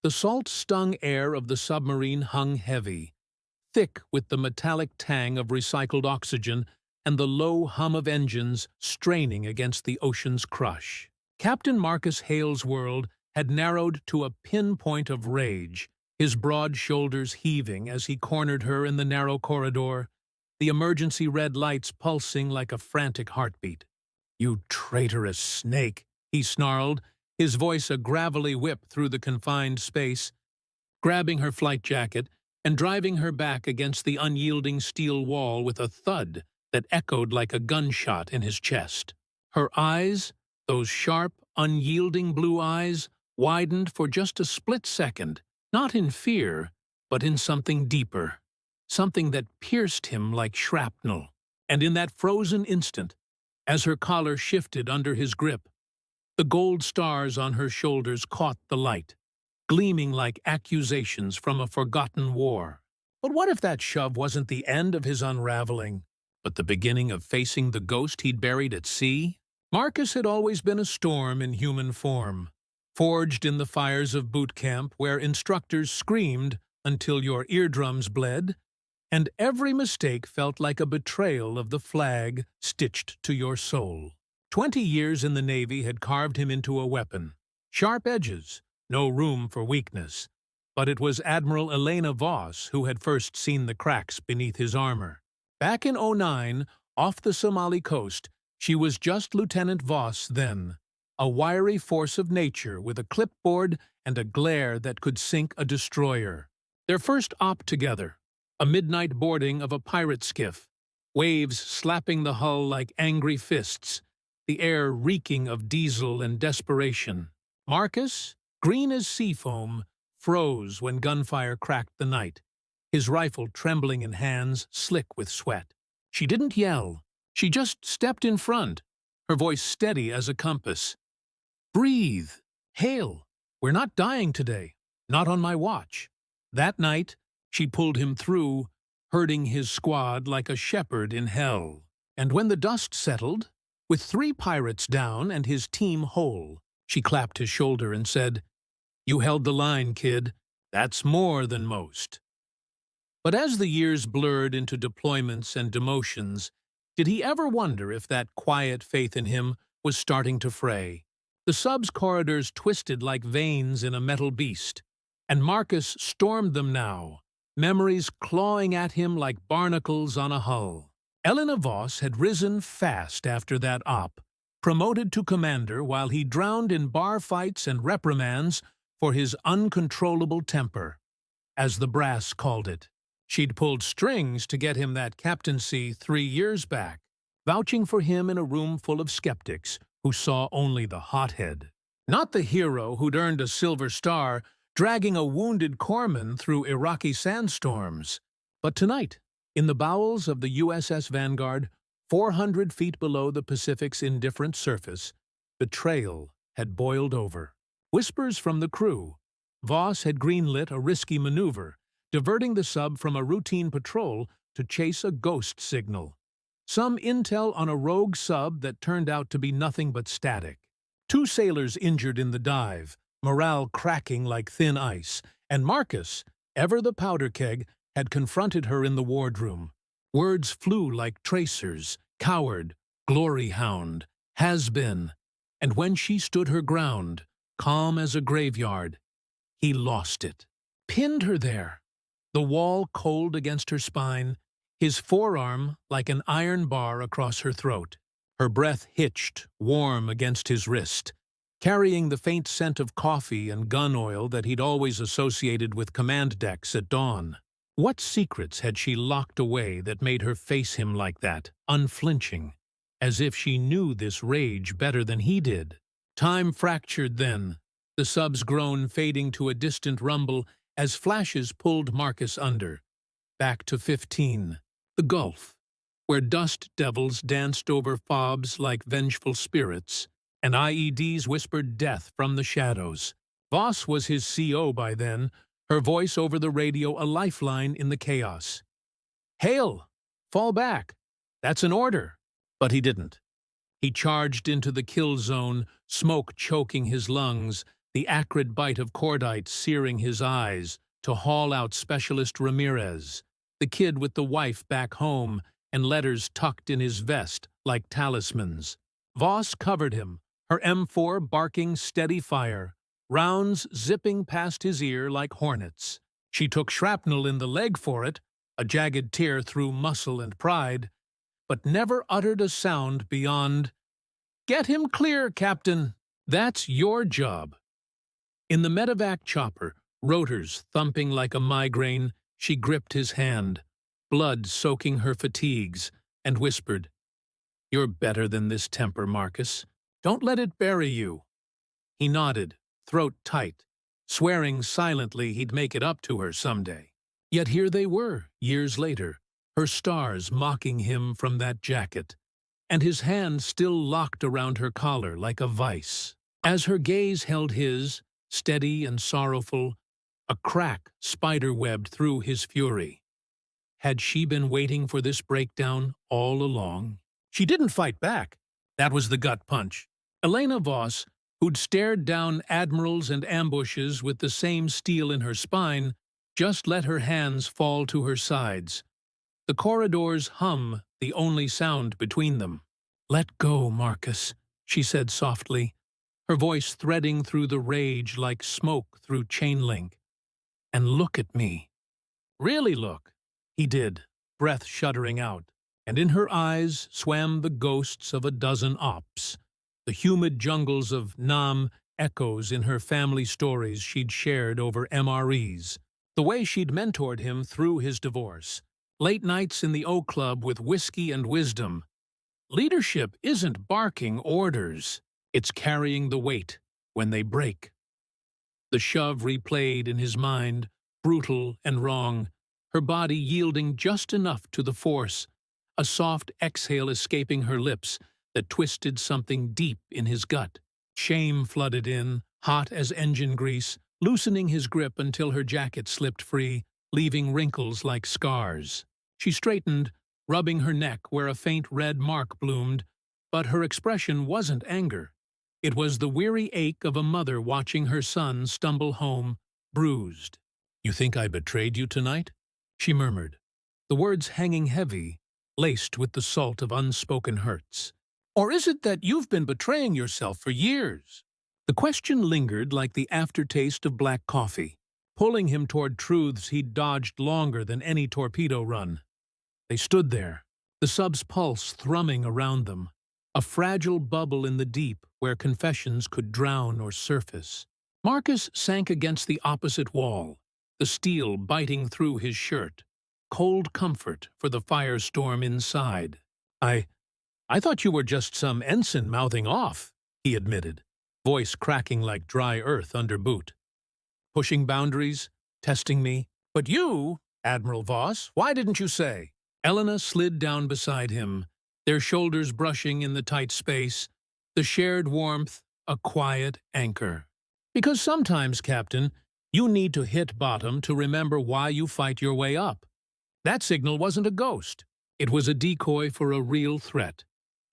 The salt-stung air of the submarine hung heavy, thick with the metallic tang of recycled oxygen and the low hum of engines straining against the ocean's crush. Captain Marcus Hale's world had narrowed to a pinpoint of rage, his broad shoulders heaving as he cornered her in the narrow corridor, the emergency red lights pulsing like a frantic heartbeat. "You traitorous snake," he snarled, his voice a gravelly whip through the confined space, grabbing her flight jacket and driving her back against the unyielding steel wall with a thud that echoed like a gunshot in his chest. Her eyes, those sharp, unyielding blue eyes, widened for just a split second, not in fear, but in something deeper, something that pierced him like shrapnel. And in that frozen instant, as her collar shifted under his grip, the gold stars on her shoulders caught the light, gleaming like accusations from a forgotten war. But what if that shove wasn't the end of his unraveling, but the beginning of facing the ghost he'd buried at sea? Marcus had always been a storm in human form, forged in the fires of boot camp where instructors screamed until your eardrums bled, and every mistake felt like a betrayal of the flag stitched to your soul. 20 years in the Navy had carved him into a weapon. Sharp edges, no room for weakness. But it was Admiral Elena Voss who had first seen the cracks beneath his armor. Back in '09, off the Somali coast, she was just Lieutenant Voss then, a wiry force of nature with a clipboard and a glare that could sink a destroyer. Their first op together, a midnight boarding of a pirate skiff, waves slapping the hull like angry fists, the air reeking of diesel and desperation. Marcus, green as sea foam, froze when gunfire cracked the night, his rifle trembling in hands slick with sweat. She didn't yell. She just stepped in front, her voice steady as a compass. "Breathe. Hale, we're not dying today. Not on my watch." That night, she pulled him through, herding his squad like a shepherd in hell. And when the dust settled, with 3 pirates down and his team whole, she clapped his shoulder and said, "You held the line, kid. That's more than most." But as the years blurred into deployments and demotions, did he ever wonder if that quiet faith in him was starting to fray? The sub's corridors twisted like veins in a metal beast, and Marcus stormed them now, memories clawing at him like barnacles on a hull. Elena Voss had risen fast after that op, promoted to commander while he drowned in bar fights and reprimands for his uncontrollable temper, as the brass called it. She'd pulled strings to get him that captaincy 3 years back, vouching for him in a room full of skeptics who saw only the hothead. Not the hero who'd earned a Silver Star dragging a wounded corpsman through Iraqi sandstorms. But tonight, in the bowels of the USS Vanguard, 400 feet below the Pacific's indifferent surface, betrayal had boiled over. Whispers from the crew. Voss had greenlit a risky maneuver, diverting the sub from a routine patrol to chase a ghost signal. Some intel on a rogue sub that turned out to be nothing but static. 2 sailors injured in the dive, morale cracking like thin ice, and Marcus, ever the powder keg, had confronted her in the wardroom. Words flew like tracers, coward, glory hound, has been, and when she stood her ground, calm as a graveyard, he lost it. Pinned her there, the wall cold against her spine, his forearm like an iron bar across her throat. Her breath hitched, warm against his wrist, carrying the faint scent of coffee and gun oil that he'd always associated with command decks at dawn. What secrets had she locked away that made her face him like that, unflinching, as if she knew this rage better than he did? Time fractured then, the sub's groan fading to a distant rumble as flashes pulled Marcus under. Back to 15, the Gulf, where dust devils danced over fobs like vengeful spirits, and IEDs whispered death from the shadows. Voss was his CO by then, her voice over the radio a lifeline in the chaos. "Hale, fall back. That's an order." But he didn't. He charged into the kill zone, smoke choking his lungs, the acrid bite of cordite searing his eyes, to haul out Specialist Ramirez, the kid with the wife back home and letters tucked in his vest like talismans. Voss covered him, her M4 barking steady fire, rounds zipping past his ear like hornets. She took shrapnel in the leg for it, a jagged tear through muscle and pride, but never uttered a sound beyond, "Get him clear, Captain. That's your job." In the medevac chopper, rotors thumping like a migraine, she gripped his hand, blood soaking her fatigues, and whispered, "You're better than this temper, Marcus. Don't let it bury you." He nodded, throat tight, swearing silently he'd make it up to her someday. Yet here they were, years later, her stars mocking him from that jacket, and his hand still locked around her collar like a vice. As her gaze held his, steady and sorrowful, a crack spider-webbed through his fury. Had she been waiting for this breakdown all along? She didn't fight back. That was the gut punch. Elena Voss, who'd stared down admirals and ambushes with the same steel in her spine, just let her hands fall to her sides. The corridor's hum, the only sound between them. "Let go, Marcus," she said softly, her voice threading through the rage like smoke through chain link. "And look at me." "Really look." He did, breath shuddering out, and in her eyes swam the ghosts of a dozen ops, the humid jungles of Nam echoes in her family stories she'd shared over MREs, the way she'd mentored him through his divorce, late nights in the O Club with whiskey and wisdom. Leadership isn't barking orders, it's carrying the weight when they break. The shove replayed in his mind, brutal and wrong, her body yielding just enough to the force, a soft exhale escaping her lips that twisted something deep in his gut. Shame flooded in, hot as engine grease, loosening his grip until her jacket slipped free, leaving wrinkles like scars. She straightened, rubbing her neck where a faint red mark bloomed, but her expression wasn't anger. It was the weary ache of a mother watching her son stumble home, bruised. "You think I betrayed you tonight?" she murmured, the words hanging heavy, laced with the salt of unspoken hurts. "Or is it that you've been betraying yourself for years?" The question lingered like the aftertaste of black coffee, pulling him toward truths he'd dodged longer than any torpedo run. They stood there, the sub's pulse thrumming around them, a fragile bubble in the deep where confessions could drown or surface. Marcus sank against the opposite wall, the steel biting through his shirt, cold comfort for the firestorm inside. I thought you were just some ensign mouthing off," he admitted, voice cracking like dry earth under boot. "Pushing boundaries, testing me. But you, Admiral Voss, why didn't you say?" Elena slid down beside him, their shoulders brushing in the tight space, the shared warmth a quiet anchor. "Because sometimes, Captain, you need to hit bottom to remember why you fight your way up. That signal wasn't a ghost. It was a decoy for a real threat.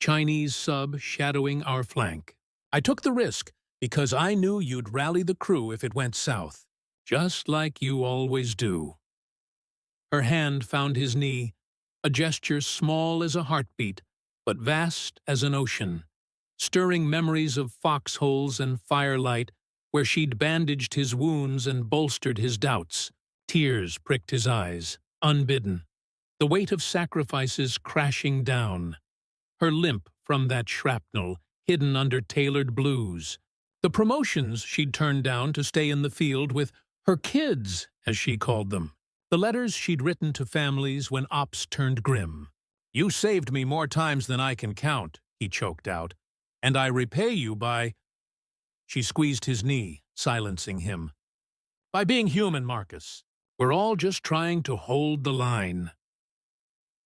Chinese sub shadowing our flank. I took the risk because I knew you'd rally the crew if it went south, just like you always do." Her hand found his knee, a gesture small as a heartbeat, but vast as an ocean, stirring memories of foxholes and firelight where she'd bandaged his wounds and bolstered his doubts. Tears pricked his eyes, unbidden, the weight of sacrifices crashing down. Her limp from that shrapnel, hidden under tailored blues. The promotions she'd turned down to stay in the field with her kids, as she called them. The letters she'd written to families when ops turned grim. "You saved me more times than I can count," he choked out, "and I repay you by—" She squeezed his knee, silencing him. "By being human, Marcus. We're all just trying to hold the line."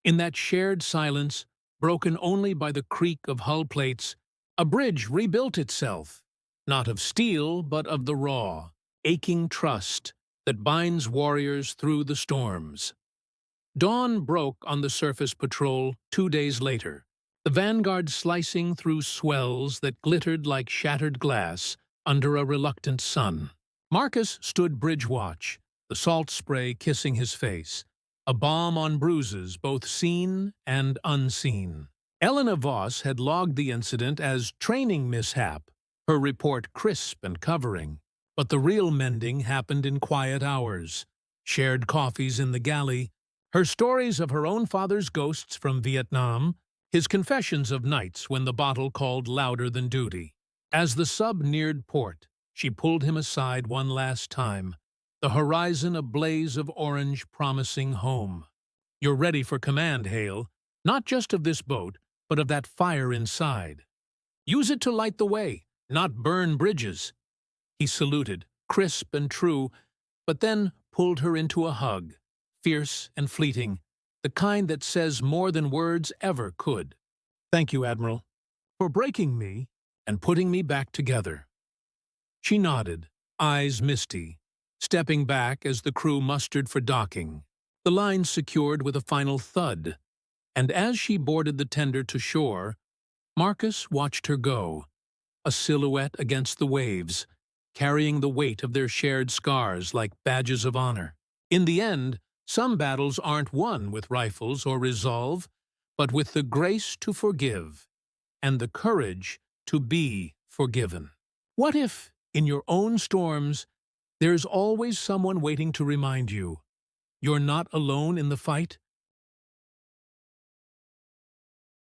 In that shared silence, broken only by the creak of hull plates, a bridge rebuilt itself, not of steel but of the raw, aching trust that binds warriors through the storms. Dawn broke on the surface patrol 2 days later, the vanguard slicing through swells that glittered like shattered glass under a reluctant sun. Marcus stood bridge watch, the salt spray kissing his face, a balm on bruises both seen and unseen. Elena Voss had logged the incident as training mishap, her report crisp and covering. But the real mending happened in quiet hours, shared coffees in the galley, her stories of her own father's ghosts from Vietnam, his confessions of nights when the bottle called louder than duty. As the sub neared port, she pulled him aside one last time, the horizon a blaze of orange promising home. "You're ready for command, Hale, not just of this boat, but of that fire inside. Use it to light the way, not burn bridges." He saluted, crisp and true, but then pulled her into a hug, fierce and fleeting, the kind that says more than words ever could. "Thank you, Admiral, for breaking me and putting me back together." She nodded, eyes misty, stepping back as the crew mustered for docking, the line secured with a final thud. And as she boarded the tender to shore, Marcus watched her go, a silhouette against the waves, carrying the weight of their shared scars like badges of honor. In the end, some battles aren't won with rifles or resolve, but with the grace to forgive and the courage to be forgiven. What if, in your own storms, there's always someone waiting to remind you you're not alone in the fight?